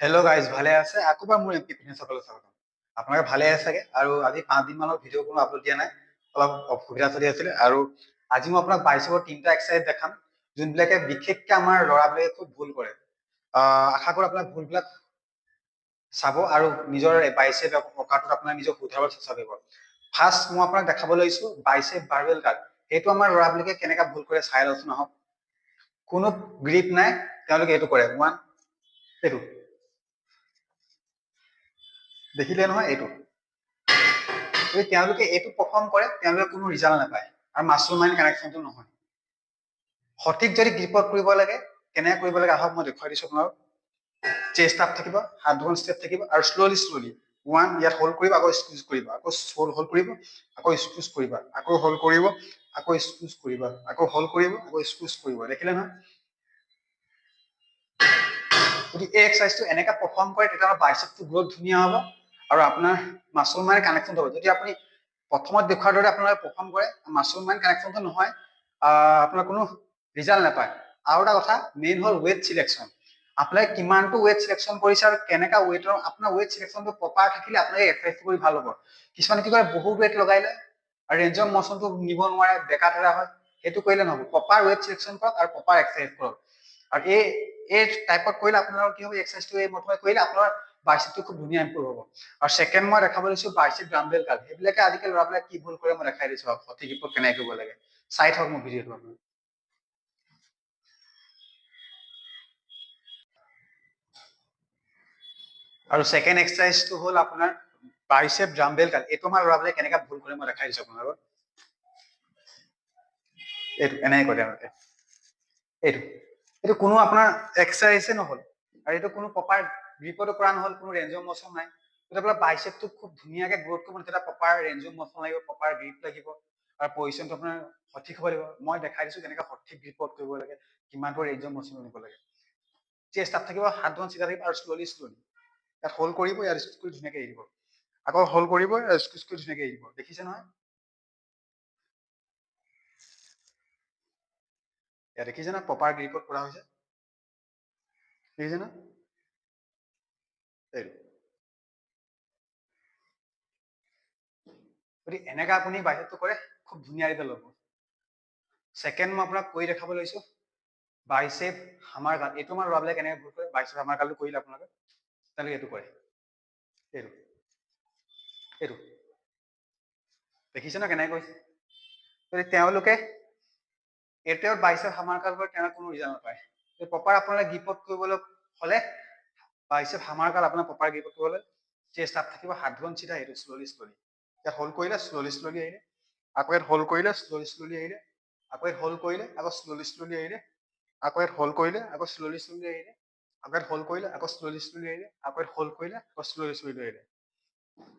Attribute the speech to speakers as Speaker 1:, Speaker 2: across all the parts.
Speaker 1: Hello' guys, ভালে আছে? আকৌবাৰ মোৰ এম পি ফিটনেছসকলে স্বাগতম। আপোনালোকে ভালে আছে চাগে? আৰু আজি 5 দিন মানৰ ভিডিঅ' কোনো আপলোড দিয়া নাই, অলপ অসুবিধা চলি আছিলে। আৰু আজি মই আপোনাক বাইচেপৰ 3টা এক্সাৰচাইজ দেখাম, যোনবিলাকে বিশেষকৈ আমাৰ ল'ৰাবিলাকে খুব ভুল কৰে। আশা কৰোঁ আপোনাক ভুলবিলাক চাব আৰু নিজৰ বাইচেপ প্ৰকাৰটোত আপোনাৰ নিজৰ শুধৰাব চেষ্টা কৰিব। ফাৰ্ষ্ট মই আপোনাক দেখাব লৈছো বাইচেপ বাৰবেল কাট। সেইটো আমাৰ ল'ৰাবিলাকে কেনেকৈ ভুল কৰে চাই লওকচোন আহক। কোনো গ্ৰিপ নাই, তেওঁলোকে এইটো কৰে। এইটো দেখিলে নহয়, এইটো যদি তেওঁলোকে এইটো পাৰফৰ্ম কৰে, তেওঁলোকে কোনো ৰিজাল্ট নাপায় আৰু মাছল মাইণ্ড কানেকশ্যনটো নহয়। সঠিক যদি গ্ৰিপত কৰিব লাগে, কেনেকৈ কৰিব লাগে আহক মই দেখুৱাই দিছোঁ আপোনাক। চেষ্ট আপ থাকিব, হাত দুখন ষ্টেপ থাকিব আৰু শ্ল'লি ইয়াত হোল্ড কৰিব, আকৌ স্কুইজ কৰিব, আকৌ হোল্ড কৰিব, আকৌ স্কুইজ কৰিবা, আকৌ হোল্ড কৰিব, আকৌ স্কুইজ কৰিবা, আকৌ হোল্ড কৰিব, আকৌ স্কুইজ কৰিব। দেখিলে নহয়? যদি এই এক্সাৰচাইজটো এনেকৈ পাৰফৰ্ম কৰে, তেতিয়াহ'লে বাইচেপটো গ্ৰ'থ ধুনীয়া হ'ব আৰু আপোনাৰ মাছল মাইণ্ড কানেকশ্যন হ'ব। যদি আপুনি প্ৰথমত দেখুৱাৰ দৰে আপোনালোকে পাৰফৰ্ম কৰে, মাছল মাইণ্ড কানেকশ্যনটো নহয়, আপোনাৰ কোনো ৰিজাল্ট নাপায়। আৰু এটা কথা মেইন হ'ল ৱেট চিলেকশ্যন। আপোনালোকে কিমানটো ৱেট চিলেকশ্যন কৰিছে আৰু কেনেকুৱা ৱেটৰ আপোনাৰ ৱেট চিলেকশ্যনটো প্ৰপাৰ থাকিলে আপোনালোকে এক্সাৰচাইজ কৰি ভাল হ'ব। কিছুমানে কি কৰে, বহুত ৱেট লগাই লয় আৰু ৰেঞ্জ অফ মচনটো নিব নোৱাৰে, বেকা তেৰা হয়। সেইটো কৰিলে নহ'ব। প্ৰপাৰ ৱেট চিলেকশ্যন কৰক আৰু প্ৰপাৰ এক্সাৰচাইজ কৰক। আৰু এই টাইপত কৰিলে আপোনাৰ কি হ'ব, এক্সাৰচাইজটো এই মতে কৰিলে আপোনাৰ বাইচেপটো খুব ধুনীয়া ইম্প্ৰুভ হ'ব। আৰু ছেকেণ্ড মই দেখাব লৈছো বাইচেপ ডাম্বেল কাৰ্ল। সেইবিলাকে আজিকালি ল'ৰাবিলাক কি ভুল কৰে মই দেখাই দিছো সঠিক গ্ৰিপত কেনেকৈ কৰিব লাগে। চাই থাকক মোৰ ভিডিঅ'টো আপুনি। আৰু ছেকেণ্ড এক্সাৰচাইজটো হ'ল আপোনাৰ বাইচেপ ডাম্বেল কাৰ্ল। এইটো আমাৰ ল'ৰাবিলাকে কেনেকৈ ভুল কৰে মই দেখাই দিছো আপোনালোকক। এইটো এনেকৈ কৰে তেওঁলোকে। এইটো কোনো আপোনাৰ এক্সাৰচাইজে নহ'ল আৰু এইটো কোনো প্ৰপাৰ গ্ৰিপতো কৰা নহ'ল, কোনো ৰেঞ্জ অফ মচন নাই। আপোনাৰ বাইচেপটো খুব ধুনীয়াকৈ গ্ৰ'থ কৰিব, তেতিয়া প্ৰপাৰ ৰেঞ্জ অফ মচন লাগিব, প্ৰপাৰ গ্ৰিপ লাগিব আৰু পজিশ্যনটো আপোনাৰ সঠিক হ'ব লাগিব। মই দেখাই দিছো কেনেকৈ সঠিক গ্ৰিপত কৰিব লাগে, কিমানটো ৰেঞ্জ অফ মচন নিব লাগে। চেষ্ট আপ থাকিব, হাত দুখন চিধা থাকিব আৰু শ্ল'লি ইয়াত হোল্ড কৰিব, ইয়াত স্কুইজ কৰি ধুনীয়াকৈ এৰি দিব, আকৌ হোল্ড কৰিব, স্কুইজ কৰি ধুনীয়াকৈ এৰি দিব। দেখিছে নহয়? ইয়াত দেখিছে না প্ৰপাৰ গ্ৰিপত কৰা হৈছে। দেখিছে না? যদি এনেকৈ আপুনি বাইচেপটো কৰে, খুব ধুনীয়া ৰিজাল্ট ল'ব। ছেকেণ্ড মই আপোনাক কৰি দেখাব লৈছো বাইচেপ হামাৰ কাৰ্ল। এইটো আমাৰ ল'ৰাবিলাকে কেনেকৈ ভুল কৰে, বাইচেপ হামাৰ কাৰ্লটো কৰিলে আপোনালোকে তেওঁলোকে এইটো কৰে। এইটো দেখিছে ন কেনেকৈ কৰিছে? যদি তেওঁলোকে এইটোৱে বাইচেপ হামাৰ কাৰ্ল কৰে, তেওঁলোকে কোনো ৰিজাল্ট নাপায়। প্ৰপাৰ আপোনালোকে গ্ৰিপত কৰিবলৈ হ'লে বাইচেপ হামাৰ কাৰ্ল আপোনাৰ প্ৰপাৰ গ্ৰিপত কৰিবলৈ চেষ্ট আপ থাকিব, হাত দুখন চিধা, এইটো শ্ল'লি ইয়াত হোল্ড কৰিলে, শ্ল'লি আহিলে, আকৌ ইয়াত হোল্ড কৰিলে, শ্ল'লি আহিলে, আকৌ ইয়াত হোল্ড কৰিলে, আকৌ শ্ল'লি আহিলে, আকৌ ইয়াত হোল্ড কৰিলে, আকৌ শ্ল'লি আহিলে, আকৌ ইয়াত হোল্ড কৰিলে, আকৌ শ্ল'লি আহিলে, আকৌ ইয়াত হোল্ড কৰিলে, আকৌ শ্ল'লি আহিলে।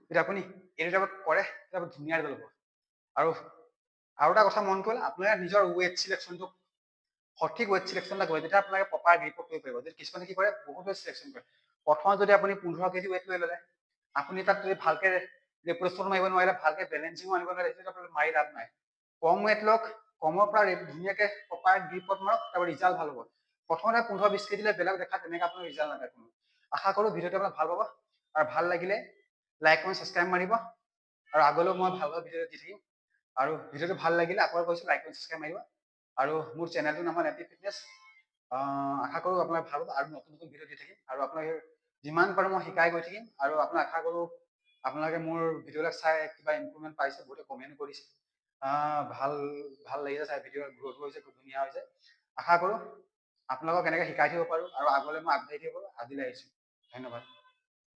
Speaker 1: যদি আপুনি এইটো টাইপত কৰে, তেতিয়া ধুনীয়া ৰিজাল্ট হ'ব। আৰু এটা কথা মন কৰিলে, আপোনালোকে নিজৰ ৱেট চিলেকশ্যনটো সঠিক ৱেট চিলেকশ্যন এটা কৰে, তেতিয়া আপোনালোকে প্ৰপাৰ গ্ৰিপত কৰিব পাৰিব। যদি কিছুমানে কি কৰে, বহুত ৱেট চিলেকশ্যন কৰে। প্ৰথমত যদি আপুনি 15 কেজি ৱেট লৈ ল'লে, আপুনি তাত যদি ভালকে ৰেপোজিশ্যন মাৰিব নোৱাৰিলে, ভালকে বেলেঞ্চিং আনিব নোৱাৰিলে, তেতিয়া আপোনালোকে মাৰি লাভ নাই। কম ৱেট লওক, কমৰ পৰা ধুনীয়াকৈ প্ৰপাৰ গ্ৰিপত মাৰক, তাৰপৰা ৰিজাল্ট ভাল হ'ব। প্ৰথমতে 15-20 কেজি লৈ বেলেগ দেখা, তেনেকৈ আপোনাৰ ৰিজাল্ট নাপায় কোনো। আশা কৰোঁ ভিডিঅ'টো আপোনাক ভাল পাব আৰু ভাল লাগিলে লাইক কৰি ছাবস্ক্ৰাইব মাৰিব আৰু আগলৈও মই ভাল ভিডিঅ' দি থাকিম। আৰু ভিডিঅ'টো ভাল লাগিলে আকৌ কৈছোঁ লাইক কৰি ছাবস্ক্ৰাইব মাৰিব আৰু মোৰ চেনেলটোৰ নাম হ'ল এম পি ফিটনেছ। আশা কৰোঁ আপোনাৰ ভাল হ'ব আৰু নতুন নতুন ভিডিঅ' দি থাকিম আৰু আপোনাক যিমান পাৰোঁ মই শিকাই গৈ থাকিম। আৰু আপোনাক আশা কৰোঁ আপোনালোকে মোৰ ভিডিঅ'বিলাক চাই কিবা ইম্প্ৰুভমেণ্ট পাইছে, বহুতে কমেণ্ট কৰিছে ভাল লাগিছে চাই, ভিডিঅ' গ্ৰ'থ হৈছে, খুব ধুনীয়া হৈছে। আশা কৰোঁ আপোনালোকক কেনেকৈ শিকাই থাকিব পাৰোঁ আৰু আগলৈ মই আগবাঢ়ি থাকিব পাৰোঁ। আজিলৈ আহিছোঁ, ধন্যবাদ।